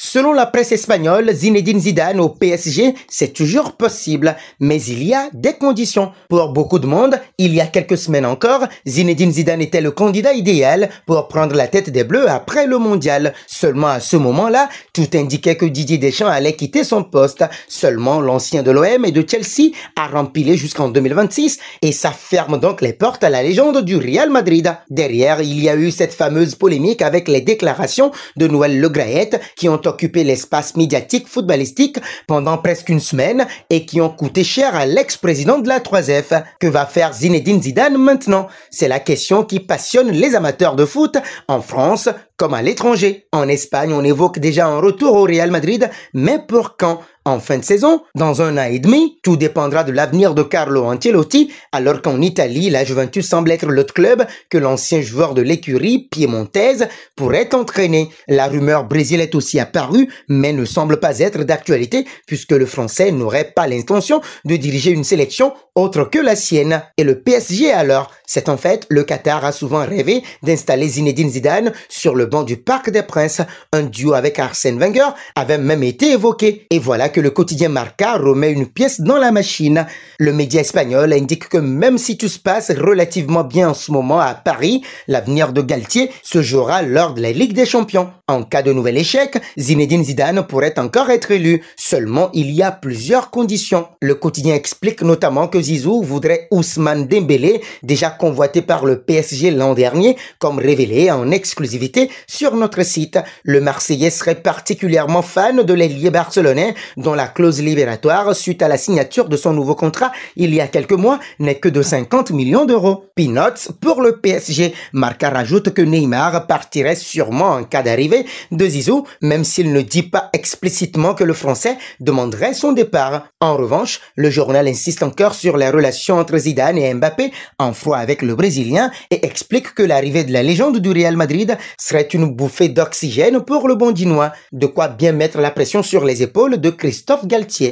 Selon la presse espagnole, Zinedine Zidane au PSG, c'est toujours possible, mais il y a des conditions. Pour beaucoup de monde, il y a quelques semaines encore, Zinedine Zidane était le candidat idéal pour prendre la tête des Bleus après le mondial. Seulement à ce moment-là, tout indiquait que Didier Deschamps allait quitter son poste. Seulement l'ancien de l'OM et de Chelsea a rempilé jusqu'en 2026 et ça ferme donc les portes à la légende du Real Madrid. Derrière, il y a eu cette fameuse polémique avec les déclarations de Noël Le Graët qui ont occupé l'espace médiatique footballistique pendant presque une semaine et qui ont coûté cher à l'ex-président de la 3F. Que va faire Zinedine Zidane maintenant? C'est la question qui passionne les amateurs de foot en France comme à l'étranger. En Espagne, on évoque déjà un retour au Real Madrid, mais pour quand? En fin de saison? Dans un an et demi? Tout dépendra de l'avenir de Carlo Ancelotti, alors qu'en Italie, la Juventus semble être l'autre club que l'ancien joueur de l'écurie piémontaise pourrait entraîner. La rumeur Brésil est aussi apparue, mais ne semble pas être d'actualité, puisque le Français n'aurait pas l'intention de diriger une sélection autre que la sienne. Et le PSG alors? C'est en fait, le Qatar a souvent rêvé d'installer Zinedine Zidane sur le banc du Parc des Princes. Un duo avec Arsène Wenger avait même été évoqué. Et voilà que le quotidien Marca remet une pièce dans la machine. Le média espagnol indique que même si tout se passe relativement bien en ce moment à Paris, l'avenir de Galtier se jouera lors de la Ligue des Champions. En cas de nouvel échec, Zinedine Zidane pourrait encore être élu. Seulement, il y a plusieurs conditions. Le quotidien explique notamment que Zizou voudrait Ousmane Dembélé, déjà convoité par le PSG l'an dernier, comme révélé en exclusivité sur notre site. Le Marseillais serait particulièrement fan de l'ailier barcelonais, dont la clause libératoire suite à la signature de son nouveau contrat il y a quelques mois n'est que de 50 millions d'euros. Peanuts pour le PSG. Marca rajoute que Neymar partirait sûrement en cas d'arrivée de Zizou, même s'il ne dit pas explicitement que le Français demanderait son départ. En revanche, le journal insiste encore sur les relations entre Zidane et Mbappé, en froid avec le Brésilien, et explique que l'arrivée de la légende du Real Madrid serait une bouffée d'oxygène pour le Bondinois, de quoi bien mettre la pression sur les épaules de Christophe Galtier.